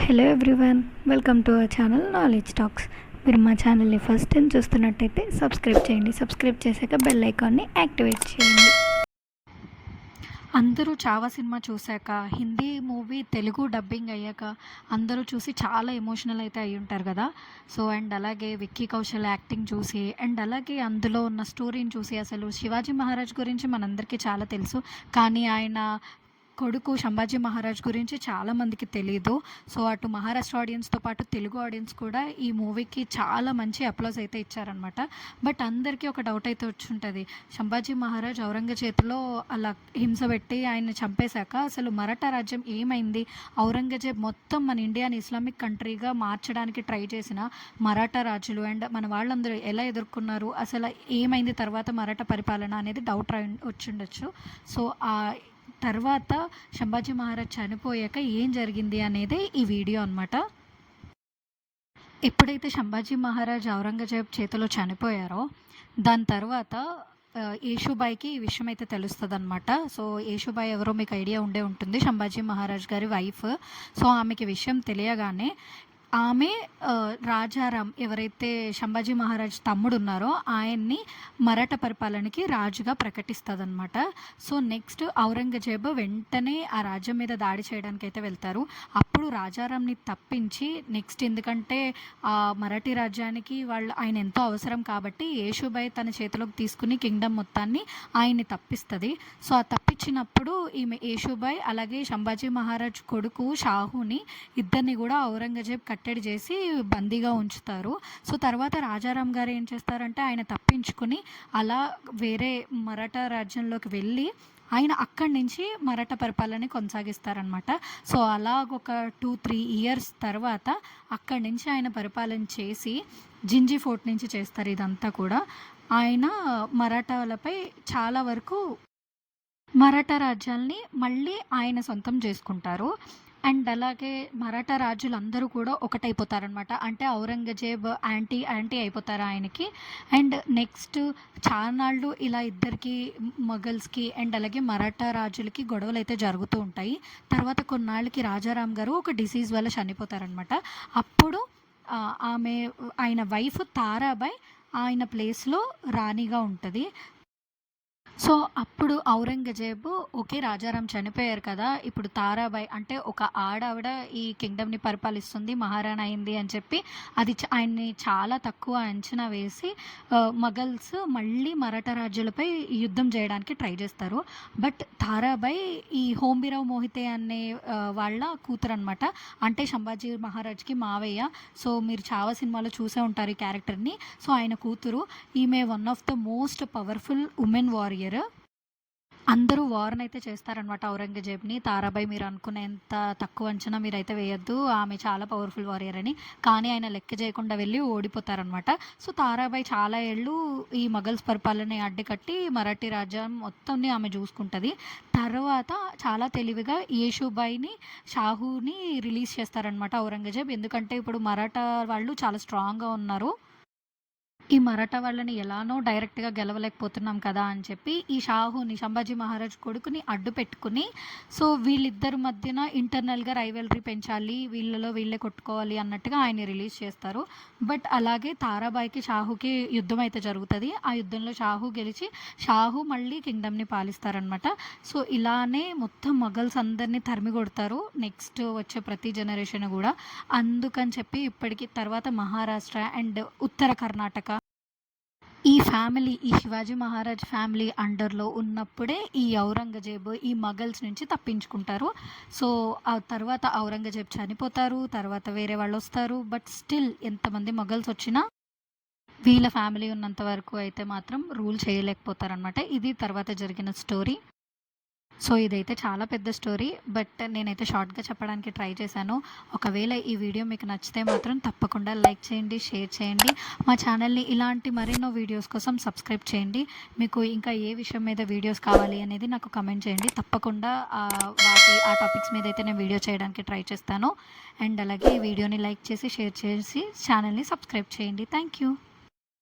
Hello everyone, welcome to our channel knowledge talks. మీరు మా ఛానల్ని ఫస్ట్ టైం చూస్తున్నట్టయితే సబ్స్క్రైబ్ చేయండి. సబ్స్క్రైబ్ చేశాక బెల్ ఐకాన్ని యాక్టివేట్ చేయండి. అందరూ చావా సినిమా చూశాక, హిందీ మూవీ తెలుగు డబ్బింగ్ అయ్యాక అందరూ చూసి చాలా ఎమోషనల్ అయితే అయ్యి ఉంటారు కదా. సో అండ్ అలాగే విక్కీ కౌశల్ యాక్టింగ్ చూసి అండ్ అలాగే అందులో ఉన్న స్టోరీని చూసి, అసలు శివాజీ మహారాజ్ గురించి మనందరికీ చాలా తెలుసు, కానీ ఆయన కొడుకు సంభాజీ మహారాజ్ గురించి చాలామందికి తెలియదు. సో అటు మహారాష్ట్ర ఆడియన్స్తో పాటు తెలుగు ఆడియన్స్ కూడా ఈ మూవీకి చాలా మంచి అప్లాజ్ అయితే ఇచ్చారనమాట. బట్ అందరికీ ఒక డౌట్ అయితే వచ్చుంటుంది, సంభాజీ మహారాజ్ ఔరంగజేబ్లో అలా హింస పెట్టి ఆయన చంపేశాక అసలు మరాఠా రాజ్యం ఏమైంది? ఔరంగజేబ్ మొత్తం మన ఇండియాని ఇస్లామిక్ కంట్రీగా మార్చడానికి ట్రై చేసిన మరాఠా రాజులు అండ్ మన వాళ్ళందరూ ఎలా ఎదుర్కొన్నారు, అసలు ఏమైంది తర్వాత మరాఠా పరిపాలన అనేది డౌట్ వచ్చిండొచ్చు. సో ఆ తర్వాత సంభాజీ మహారాజ్ చనిపోయాక ఏం జరిగింది అనేది ఈ వీడియో అనమాట. ఎప్పుడైతే సంభాజీ మహారాజ్ ఔరంగజేబ్ చేతిలో చనిపోయారో దాని తర్వాత యేషుబాయికి ఈ విషయం అయితే తెలుస్తుంది అనమాట. సో యేషుబాయి ఎవరో మీకు ఐడియా ఉండే ఉంటుంది, సంభాజీ మహారాజ్ గారి వైఫ్. సో ఆమెకి విషయం తెలియగానే ఆమె రాజారాం ఎవరైతే సంభాజీ మహారాజ్ తమ్ముడు ఉన్నారో ఆయన్ని మరాఠా పరిపాలనకి రాజుగా ప్రకటిస్తుంది అనమాట. సో నెక్స్ట్ ఔరంగజేబు వెంటనే ఆ రాజ్యం మీద దాడి చేయడానికి అయితే వెళ్తారు. అప్పుడు రాజారాంని తప్పించి నెక్స్ట్, ఎందుకంటే ఆ మరాఠీ రాజ్యానికి ఆయన ఎంతో అవసరం కాబట్టి యేషుబాయి తన చేతిలోకి తీసుకుని కింగ్డమ్ మొత్తాన్ని ఆయన్ని తప్పిస్తుంది. సో ఆ తప్పించినప్పుడు ఈమె యేషుబాయి అలాగే సంభాజీ మహారాజ్ కొడుకు షాహుని ఇద్దరిని కూడా ఔరంగజేబ్ కట్టడి చేసి బందీగా ఉంచుతారు. సో తర్వాత రాజారాం గారు ఏం చేస్తారంటే ఆయన తప్పించుకుని అలా వేరే మరాఠా రాజ్యంలోకి వెళ్ళి ఆయన అక్కడి నుంచి మరాఠా పరిపాలన కొనసాగిస్తారనమాట. సో అలాగొక 2-3 ఇయర్స్ తర్వాత అక్కడి నుంచి ఆయన పరిపాలన చేసి జింజీ ఫోర్ట్ నుంచి చేస్తారు. ఇదంతా కూడా ఆయన మరాఠాలపై చాలా వరకు మరాఠా రాజ్యాల్ని మళ్ళీ ఆయన సొంతం చేసుకుంటారు. అండ్ అలాగే మరాఠా రాజులందరూ కూడా ఒకటైపోతారనమాట. అంటే ఔరంగజేబ్ యాంటీ అయిపోతారు ఆయనకి. అండ్ నెక్స్ట్ చానాళ్ళు ఇలా ఇద్దరికి మొఘల్స్కి అండ్ అలాగే మరాఠా రాజులకి గొడవలు అయితే జరుగుతూ ఉంటాయి. తర్వాత కొన్నాళ్ళకి రాజారాం గారు ఒక డిసీజ్ వల్ల చనిపోతారనమాట. అప్పుడు ఆయన వైఫ్ తారాబాయ్ ఆయన ప్లేస్లో రాణిగా ఉంటుంది. సో అప్పుడు ఔరంగజేబు ఓకే, రాజారాం చనిపోయారు కదా, ఇప్పుడు తారాబాయి అంటే ఒక ఆడావిడ ఈ కింగ్డమ్ని పరిపాలిస్తుంది, మహారాణి అయింది అని చెప్పి అది ఆయన్ని చాలా తక్కువ అంచనా వేసి మొఘల్స్ మళ్ళీ మరాఠా రాజ్యాలపై యుద్ధం చేయడానికి ట్రై చేస్తారు. బట్ తారాబాయి ఈ హోంబీరావు మోహితే అనే వాళ్ళ కూతురు అనమాట, అంటే సంభాజీ మహారాజ్కి మావయ్య. సో మీరు చావా సినిమాలో చూసే ఉంటారు ఈ క్యారెక్టర్ని. సో ఆయన కూతురు, ఈమె one of the most powerful women warrior. అందరూ వార్న్ అయితే చేస్తారనమాట ఔరంగజేబ్ని. తారాబాయి మీరు అనుకునేంత తక్కువ అంచనా మీరైతే వేయొద్దు, ఆమె చాలా పవర్ఫుల్ వారియర్ అని. కానీ ఆయన లెక్క చేయకుండా వెళ్ళి ఓడిపోతారనమాట. సో తారాబాయి చాలా ఏళ్ళు ఈ మొఘల్స్ పరిపాలన అడ్డుకట్టి మరాఠీ రాజ్యం మొత్తాన్ని ఆమె చూసుకుంటుంది. తర్వాత చాలా తెలివిగా యేషుబాయిని షాహుని రిలీజ్ చేస్తారనమాట ఔరంగజేబ్. ఎందుకంటే ఇప్పుడు మరాఠా వాళ్ళు చాలా స్ట్రాంగ్గా ఉన్నారు, ఈ మరాఠా వాళ్ళని ఎలానో డైరెక్ట్గా గెలవలేకపోతున్నాం కదా అని చెప్పి ఈ షాహుని సంభాజీ మహారాజ్ కొడుకుని అడ్డు పెట్టుకుని, సో వీళ్ళిద్దరి మధ్యన ఇంటర్నల్గా రైవల్రీ పెంచాలి, వీళ్ళలో వీళ్ళే కొట్టుకోవాలి అన్నట్టుగా ఆయన రిలీజ్ చేస్తారు. బట్ అలాగే తారాబాయికి షాహుకి యుద్ధం అయితే జరుగుతుంది. ఆ యుద్ధంలో షాహు గెలిచి షాహు మళ్ళీ కింగ్డమ్ని పాలిస్తారనమాట. సో ఇలానే మొత్తం మొఘల్స్ అందరినీ తరిమి కొడతారు నెక్స్ట్ వచ్చే ప్రతి జనరేషన్ కూడా. అందుకని చెప్పి ఇప్పటికి తర్వాత మహారాష్ట్ర అండ్ ఉత్తర కర్ణాటక ఈ ఫ్యామిలీ, ఈ శివాజీ మహారాజ్ ఫ్యామిలీ అండర్లో ఉన్నప్పుడే ఈ ఔరంగజేబ్ ఈ మొఘల్స్ నుంచి తప్పించుకుంటారు. సో ఆ తర్వాత ఔరంగజేబ్ చనిపోతారు, తర్వాత వేరే వాళ్ళు వస్తారు. బట్ స్టిల్ ఎంతమంది మొఘల్స్ వచ్చినా వీళ్ళ ఫ్యామిలీ ఉన్నంత వరకు అయితే మాత్రం రూల్ చేయలేకపోతారనమాట. ఇది తర్వాత జరిగిన స్టోరీ. సో ఇదైతే చాలా పెద్ద స్టోరీ, బట్ నేనైతే షార్ట్గా చెప్పడానికి ట్రై చేశాను. ఒకవేళ ఈ వీడియో మీకు నచ్చితే మాత్రం తప్పకుండా లైక్ చేయండి, షేర్ చేయండి. మా ఛానల్ని ఇలాంటి మరెన్నో వీడియోస్ కోసం సబ్స్క్రైబ్ చేయండి. మీకు ఇంకా ఏ విషయం మీద వీడియోస్ కావాలి అనేది నాకు కమెంట్ చేయండి. తప్పకుండా ఆ టాపిక్స్ మీద అయితే నేను వీడియో చేయడానికి ట్రై చేస్తాను. అండ్ అలాగే ఈ వీడియోని లైక్ చేసి షేర్ చేసి ఛానల్ని సబ్స్క్రైబ్ చేయండి. Thank you.